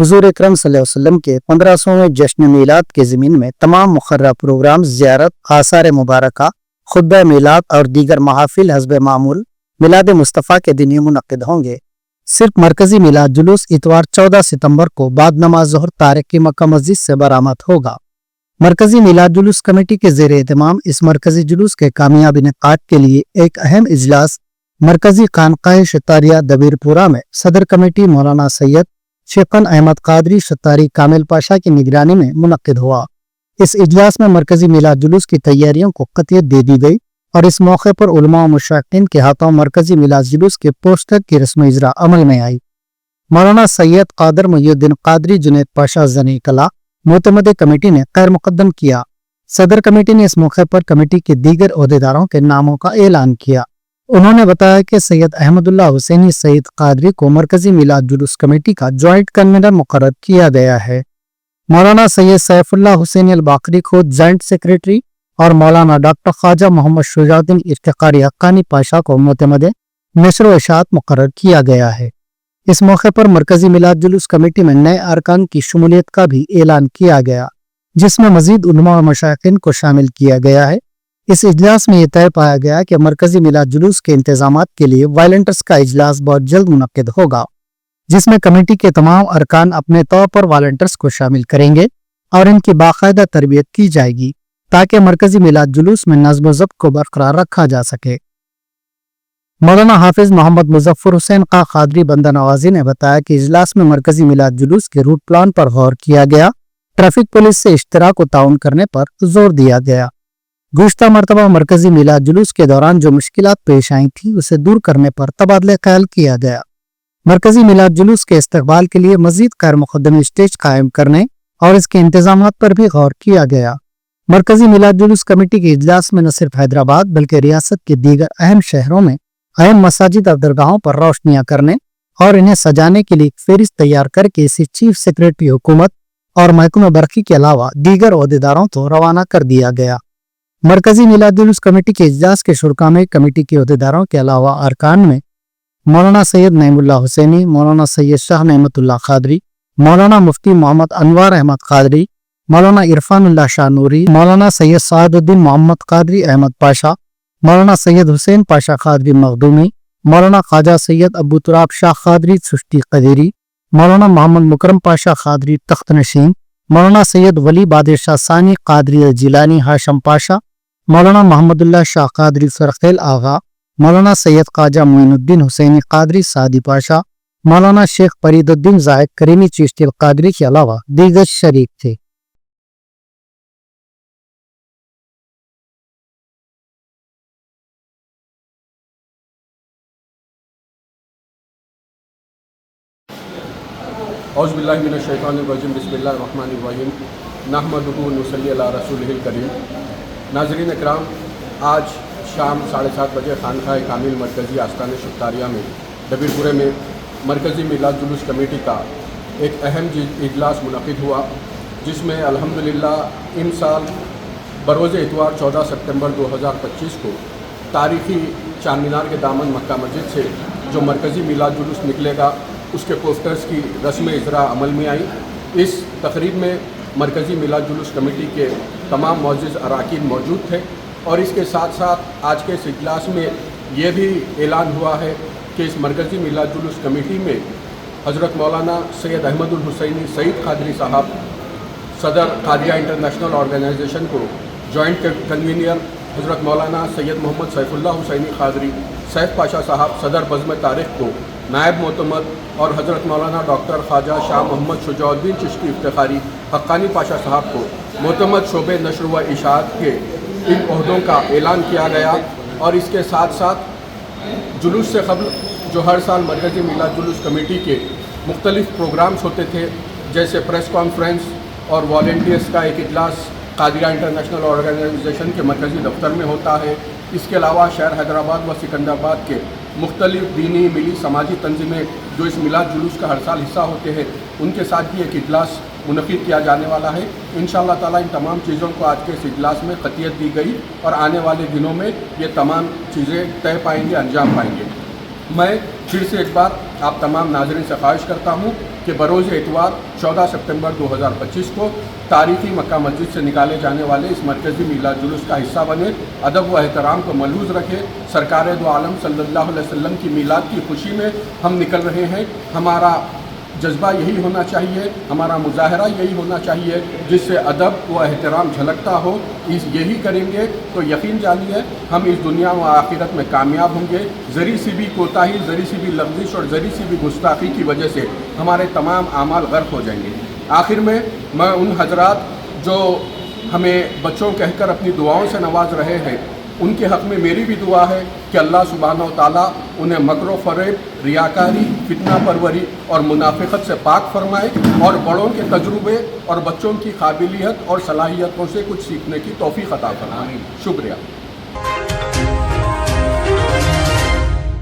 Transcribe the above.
حضور اکرم صلی اللہ علیہ وسلم کے 1500ویں جشن میلاد کے ضمن میں تمام مقررہ پروگرام زیارت، آثار مبارکہ، خطبہ میلاد اور دیگر محافل حسب معمول میلاد مصطفیٰ کے دن منعقد ہوں گے۔ صرف مرکزی میلاد جلوس اتوار 14 ستمبر کو بعد نماز ظہر تارکی مکہ مسجد سے برآمد ہوگا۔ مرکزی میلاد جلوس کمیٹی کے زیر اہتمام اس مرکزی جلوس کے کامیاب انعقاد کے لیے ایک اہم اجلاس مرکزی خانقاہ شتاریہ دبیر پورہ میں صدر کمیٹی مولانا سید شیخن احمد قادری شتاری کامل پاشا کی نگرانی میں منعقد ہوا۔ اس اجلاس میں مرکزی میلاد جلوس کی تیاریوں کو قطعیت دے دی گئی اور اس موقع پر علماء و مشائخین کے ہاتھوں مرکزی میلاد جلوس کے پوسٹر کی رسم اجرا عمل میں آئی۔ مولانا سید قادر محی الدین قادری جنید پاشا زنی کلا معتمد کمیٹی نے خیر مقدم کیا۔ صدر کمیٹی نے اس موقع پر کمیٹی کے دیگر عہدیداروں کے ناموں کا اعلان کیا۔ انہوں نے بتایا کہ سید احمد اللہ حسینی سعید قادری کو مرکزی میلاد جلوس کمیٹی کا جوائنٹ کنوینر مقرر کیا گیا ہے۔ مولانا سید سیف اللہ حسینی الباقری کو جوائنٹ سیکریٹری اور مولانا ڈاکٹر خواجہ محمد شجاع الدین افتخاری حقانی پاشا کو معتمد نشر و اشاعت مقرر کیا گیا ہے۔ اس موقع پر مرکزی میلاد جلوس کمیٹی میں نئے ارکان کی شمولیت کا بھی اعلان کیا گیا، جس میں مزید علماء و مشائخین کو شامل کیا گیا ہے۔ اس اجلاس میں یہ طے پایا گیا کہ مرکزی میلاد جلوس کے انتظامات کے لیے والنٹرز کا اجلاس بہت جلد منعقد ہوگا، جس میں کمیٹی کے تمام ارکان اپنے طور پر والنٹرز کو شامل کریں گے اور ان کی باقاعدہ تربیت کی جائے گی تاکہ مرکزی میلاد جلوس میں نظم و ضبط کو برقرار رکھا جا سکے۔ مولانا حافظ محمد مظفر حسین خاں قادری بندہ نوازی نے بتایا کہ اجلاس میں مرکزی میلاد جلوس کے روٹ پلان پر غور کیا گیا، ٹریفک پولیس سے اشتراک و تعاون کرنے پر زور دیا گیا۔ گزشتہ مرتبہ مرکزی میلاد جلوس کے دوران جو مشکلات پیش آئی تھیں اسے دور کرنے پر تبادلہ خیال کیا گیا۔ مرکزی میلاد جلوس کے استقبال کے لیے مزید خیر مقدم اسٹیج قائم کرنے اور اس کے انتظامات پر بھی غور کیا گیا۔ مرکزی میلاد جلوس کمیٹی کے اجلاس میں نہ صرف حیدرآباد بلکہ ریاست کے دیگر اہم شہروں میں اہم مساجد اور درگاہوں پر روشنیاں کرنے اور انہیں سجانے کے لیے ایک فہرست تیار کر کے اسے چیف سیکریٹری حکومت اور محکمہ برقی کے علاوہ دیگر عہدیداروں کو روانہ کر دیا گیا۔ مرکزی میلاد جلوس کمیٹی کے اجلاس کے شرکا میں کمیٹی کے عہدیداروں کے علاوہ ارکان میں مولانا سید نعیم اللہ حسینی، مولانا سید شاہ نعمت اللہ قادری، مولانا مفتی محمد انوار احمد قادری، مولانا عرفان اللہ شاہ نوری، مولانا سید سعد الدین محمد قادری احمد پاشا، مولانا سید حسین پاشا قادری مخدومی، مولانا خواجہ سید ابو تراب شاہ قادری چشتی قدیری، مولانا محمد مکرم پاشا قادری تخت نشین، مولانا سید ولی بادشاہ ثانی قادری جیلانی ہاشم پاشا، مولانا محمد اللہ شاہ قادری سرخیل آغا، مولانا سید خواجہ معین الدین حسینی قادری سعدی پاشا، مولانا شیخ فرید الدین زاہد کریمی چشتی القادری کے علاوہ دیگر شریک تھے۔ اعوذ باللہ من الشیطان الرجیم، بسم اللہ الرحمن الرحیم، نحمدہ و نصلی علی رسولہ الکریم۔ ناظرین اکرام، آج شام 7:30 بجے خانقاہ کامل مرکزی آستان شتاریہ میں دبیر پورے میں مرکزی میلاد جلوس کمیٹی کا ایک اہم اجلاس منعقد ہوا، جس میں الحمدللہ ان سال بروز اتوار 14 ستمبر 2025 کو تاریخی چار مینار کے دامن مکہ مسجد سے جو مرکزی میلاد جلوس نکلے گا اس کے پوسٹرز کی رسم اجرا عمل میں آئی۔ اس تقریب میں مرکزی میلاد جلوس کمیٹی کے تمام معزز اراکین موجود تھے اور اس کے ساتھ ساتھ آج کے اس اجلاس میں یہ بھی اعلان ہوا ہے کہ اس مرکزی میلاد جلوس کمیٹی میں حضرت مولانا سید احمد الحسینی سعید قادری صاحب صدر قادریہ انٹرنیشنل آرگنائزیشن کو جوائنٹ کنوینر، حضرت مولانا سید محمد سیف اللہ حسینی قادری سیف پاشا صاحب صدر بزم تاریخ کو نائب معتمد اور حضرت مولانا ڈاکٹر خواجہ شاہ محمد شجاع الدین چشتی افتخاری حقانی پاشا صاحب کو معتمد شعبے نشر و اشاعت کے ان عہدوں کا اعلان کیا گیا۔ اور اس کے ساتھ ساتھ جلوس سے قبل جو ہر سال مرکزی میلاد جلوس کمیٹی کے مختلف پروگرامز ہوتے تھے، جیسے پریس کانفرنس اور والنٹیئرز کا ایک اجلاس قادریہ انٹرنیشنل آرگنائزیشن کے مرکزی دفتر میں ہوتا ہے، اس کے علاوہ شہر حیدرآباد و سکندرآباد کے مختلف دینی ملی سماجی تنظیمیں جو اس میلاد جلوس کا ہر سال حصہ ہوتے ہیں، ان کے ساتھ بھی ایک اجلاس منعقد کیا جانے والا ہے۔ انشاءاللہ تعالیٰ ان تمام چیزوں کو آج کے اس اجلاس میں قطعیت دی گئی اور آنے والے دنوں میں یہ تمام چیزیں طے پائیں گے، انجام پائیں گے۔ میں پھر سے ایک بار آپ تمام ناظرین سے خواہش کرتا ہوں کہ بروز اتوار 14 سپتمبر 2025 کو تاریخی مکہ مسجد سے نکالے جانے والے اس مرکزی میلاد جلوس کا حصہ بنے، ادب و احترام کو ملحوظ رکھے۔ سرکار دو عالم صلی اللہ علیہ وسلم کی میلاد کی خوشی میں ہم نکل رہے ہیں۔ ہمارا جذبہ یہی ہونا چاہیے، ہمارا مظاہرہ یہی ہونا چاہیے جس سے ادب و احترام جھلکتا ہو۔ یہی کریں گے تو یقین جانیے ہم اس دنیا و آخرت میں کامیاب ہوں گے۔ ذری سی بھی کوتاہی، ذری سی بھی لغزش اور ذری سی بھی گستاخی کی وجہ سے ہمارے تمام اعمال غرق ہو جائیں گے۔ آخر میں ان حضرات جو ہمیں بچوں کہہ کر اپنی دعاؤں سے نواز رہے ہیں، ان کے حق میں میری بھی دعا ہے کہ اللہ سبحانہ و تعالیٰ انہیں مکر و فریب، ریاکاری، فتنہ پروری اور منافقت سے پاک فرمائے اور بڑوں کے تجربے اور بچوں کی قابلیت اور صلاحیتوں سے کچھ سیکھنے کی توفیق عطا فرمائے۔ شکریہ۔